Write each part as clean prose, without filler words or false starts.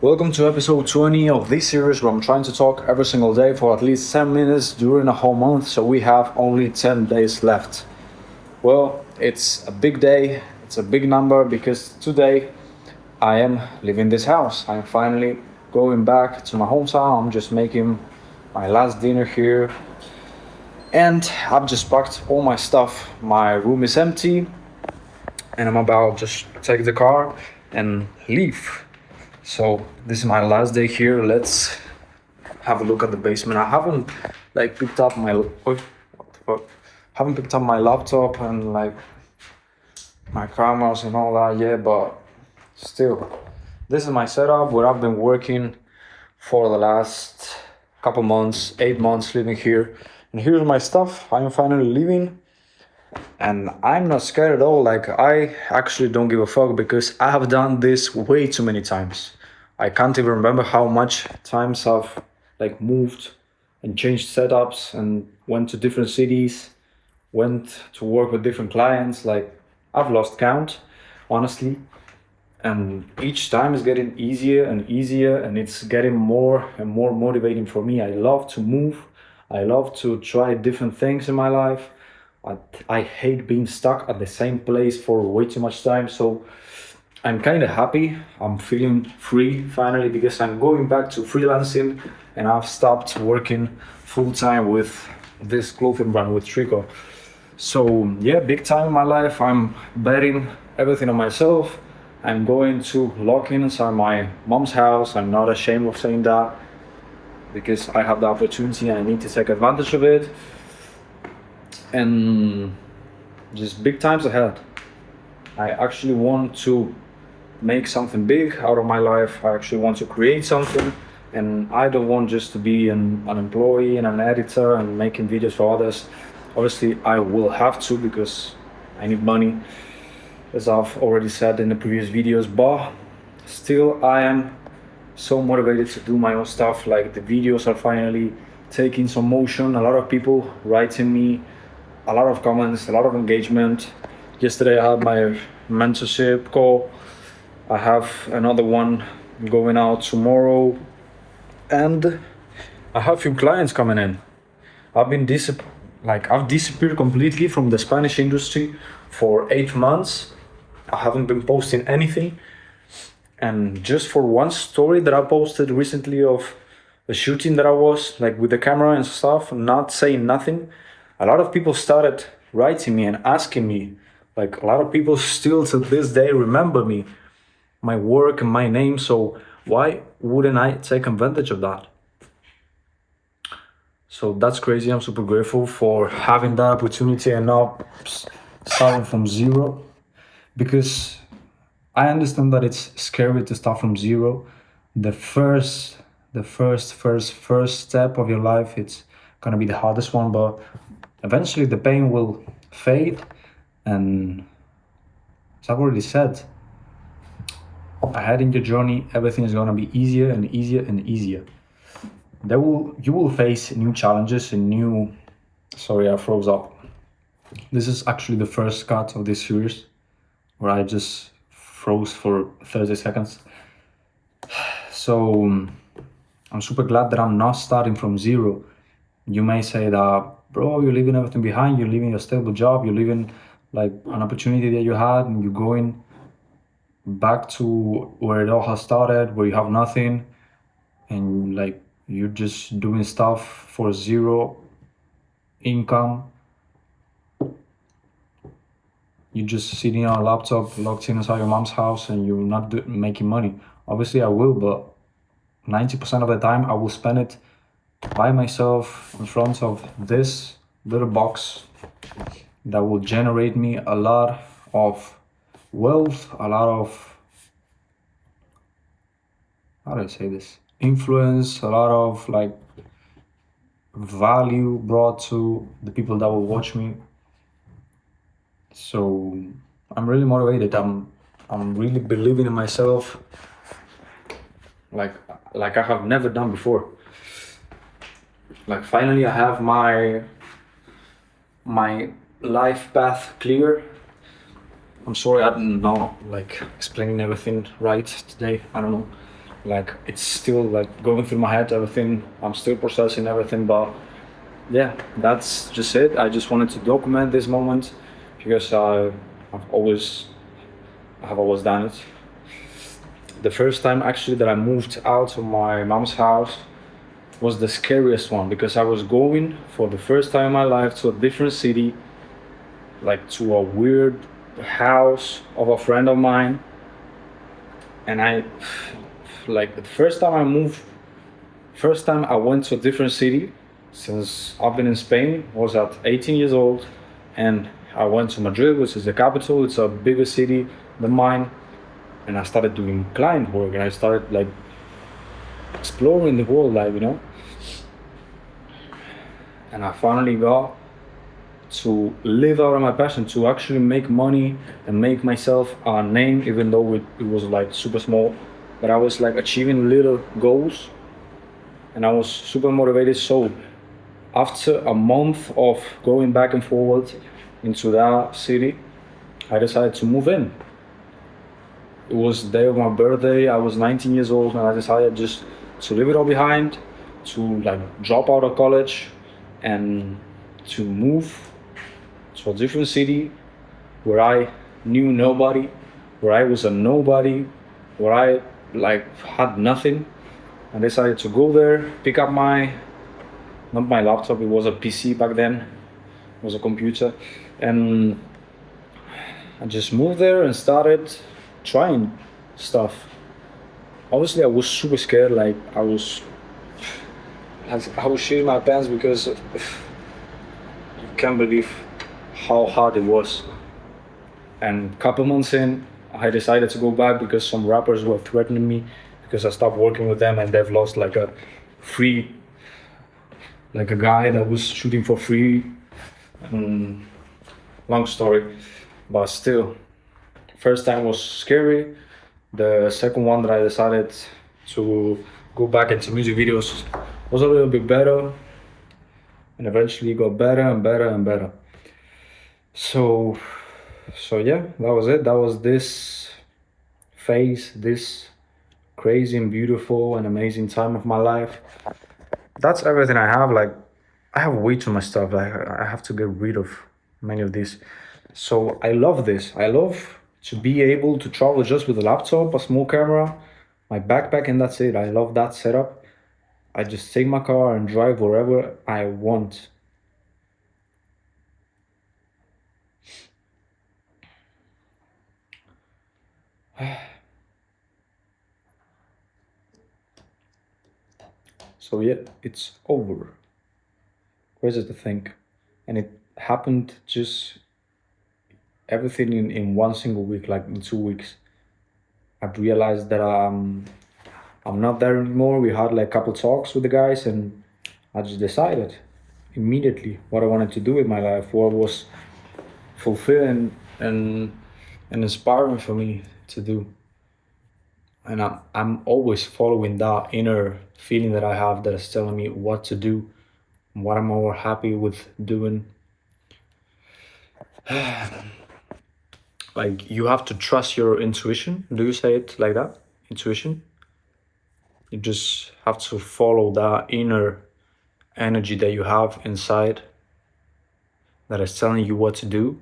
Welcome to episode 20 of this series where I'm trying to talk every single day for at least 10 minutes during a whole month, so we have only 10 days left. Well, it's a big day, it's a big number because today I am leaving this house. I'm finally going back to my hometown. I'm just making my last dinner here and I've just packed all my stuff. My room is empty and I'm about to just take the car and leave. So this is my last day here. Let's have a look at the basement. I haven't picked up my what the fuck? Haven't picked up my laptop and my cameras and all that yet, but still, this is my setup where I've been working for the last couple months, 8 months living here. And here's my stuff. I'm finally leaving. And I'm not scared at all. Like, I actually don't give a fuck because I have done this way too many times. I can't even remember how much times I've moved and changed setups and went to different cities, went to work with different clients. Like, I've lost count, honestly. And each time is getting easier and easier, and it's getting more and more motivating for me. I love to move. I love to try different things in my life. I hate being stuck at the same place for way too much time. So I'm kind of happy. I'm feeling free finally because I'm going back to freelancing and I've stopped working full time with this clothing brand with Trico. So yeah, big time in my life. I'm betting everything on myself. I'm going to lock in inside my mom's house. I'm not ashamed of saying that because I have the opportunity and I need to take advantage of it. And just big times ahead. I actually want to make something big out of my life. I actually want to create something, and I don't want just to be an employee and an editor and making videos for others. Obviously, I will have to because I need money, as I've already said in the previous videos, but still, I am so motivated to do my own stuff. Like, the videos are finally taking some motion. A lot of people writing me, a lot of comments, a lot of engagement. Yesterday I had my mentorship call. I have another one going out tomorrow, and I have a few clients coming in. I've disappeared completely from the Spanish industry for 8 months. I haven't been posting anything, and just for one story that I posted recently of the shooting that I was like with the camera and stuff, not saying nothing, a lot of people started writing me and asking me. Like, a lot of people still to this day remember me, my work and my name. So why wouldn't I take advantage of that? So that's crazy. I'm super grateful for having that opportunity and not starting from zero, because I understand that it's scary to start from zero. The first step of your life, it's gonna be the hardest one, but eventually the pain will fade, and as I've already said, ahead in your journey, everything is gonna be easier and easier and easier. You will face new challenges and new. Sorry, I froze up. This is actually the first cut of this series where I just froze for 30 seconds. So I'm super glad that I'm not starting from zero. You may say that, bro, you're leaving everything behind, you're leaving a stable job, you're leaving like an opportunity that you had, and you're going back to where it all has started, where you have nothing, and like you're just doing stuff for zero income. You're just sitting on a laptop locked in inside your mom's house and you're not making money. Obviously, I will, but 90% of the time I will spend it by myself in front of this little box that will generate me a lot of wealth, a lot of, how do I say this, influence, a lot of like value brought to the people that will watch me. So I'm really motivated. I'm really believing in myself like I have never done before. Like, finally I have my life path clear. I'm sorry I didn't know like explaining everything right today. I don't know. Like it's still like going through my head, everything. I'm still processing everything, but yeah, that's just it. I just wanted to document this moment because I've always I have always done it. The first time actually that I moved out of my mom's house was the scariest one because I was going for the first time in my life to a different city, like to a weird house of a friend of mine, and I like the first time I went to a different city since I've been in Spain was at 18 years old, and I went to Madrid, which is the capital. It's a bigger city than mine, and I started doing client work, and I started like exploring the world, like and I finally got to live out of my passion, to actually make money and make myself a name, even though it was like super small. But I was like achieving little goals, and I was super motivated. So after a month of going back and forward into that city, I decided to move in. It was the day of my birthday. I was 19 years old, and I decided just to leave it all behind, to like drop out of college, and to move to a different city where I knew nobody, where I was a nobody, where I like had nothing. I decided to go there, pick up my not my laptop, it was a PC back then, it was a computer, and I just moved there and started trying stuff. Obviously, I was super scared. Like I was shitting my pants because you can't believe how hard it was. And a couple months in, I decided to go back because some rappers were threatening me because I stopped working with them and they've lost like a free, like a guy that was shooting for free. Um, Long story, but still, first time was scary. The second one that I decided to go back into music videos was a little bit better, and eventually got better and better and better. So, so yeah, that was it. That was this phase, this crazy and beautiful and amazing time of my life. That's everything I have. Like, I have way too much stuff. I have to get rid of many of these. So I love this. I love to be able to travel just with a laptop, a small camera, my backpack, and that's it. I love that setup. I just take my car and drive wherever I want. So yeah, it's over. Crazy to think. And it happened just everything in one single week, like in 2 weeks. I've realized that I'm not there anymore. We had like a couple talks with the guys, and I just decided immediately what I wanted to do with my life, what was fulfilling and inspiring for me to do. And I'm always following that inner feeling that I have that is telling me what to do, what I'm more happy with doing. Like you have to trust your intuition. Do you say it like that? Intuition? You just have to follow that inner energy that you have inside that is telling you what to do,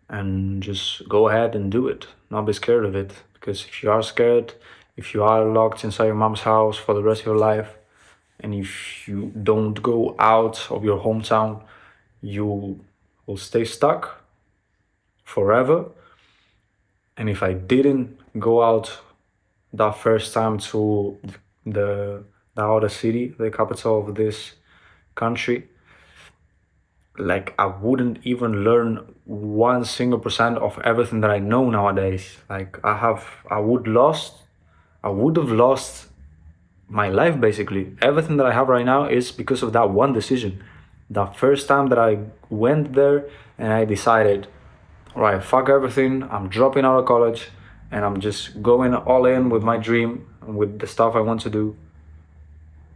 and just go ahead and do it. Not be scared of it. Because if you are scared, if you are locked inside your mom's house for the rest of your life, and if you don't go out of your hometown, you will stay stuck forever. And if I didn't go out that first time to the other city, the capital of this country, like I wouldn't even learn 1 single % of everything that I know nowadays. Like I would have lost my life basically. Everything that I have right now is because of that one decision. The first time that I went there and I decided, all right, fuck everything. I'm dropping out of college and I'm just going all in with my dream and with the stuff I want to do.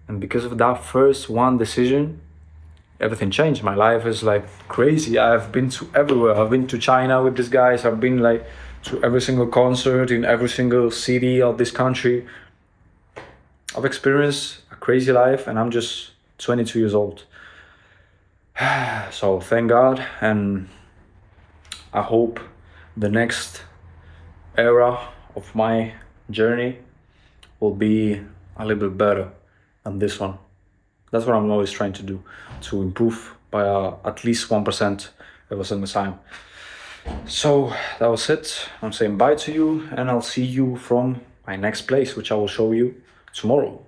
And because of that first one decision, everything changed. My life is like crazy. I've been to everywhere. I've been to China with these guys. I've been like to every single concert in every single city of this country. I've experienced a crazy life and I'm just 22 years old. So thank God, and I hope the next era of my journey will be a little bit better than this one. That's what I'm always trying to do, to improve by at least 1% every single time. So that was it. I'm saying bye to you, and I'll see you from my next place, which I will show you tomorrow.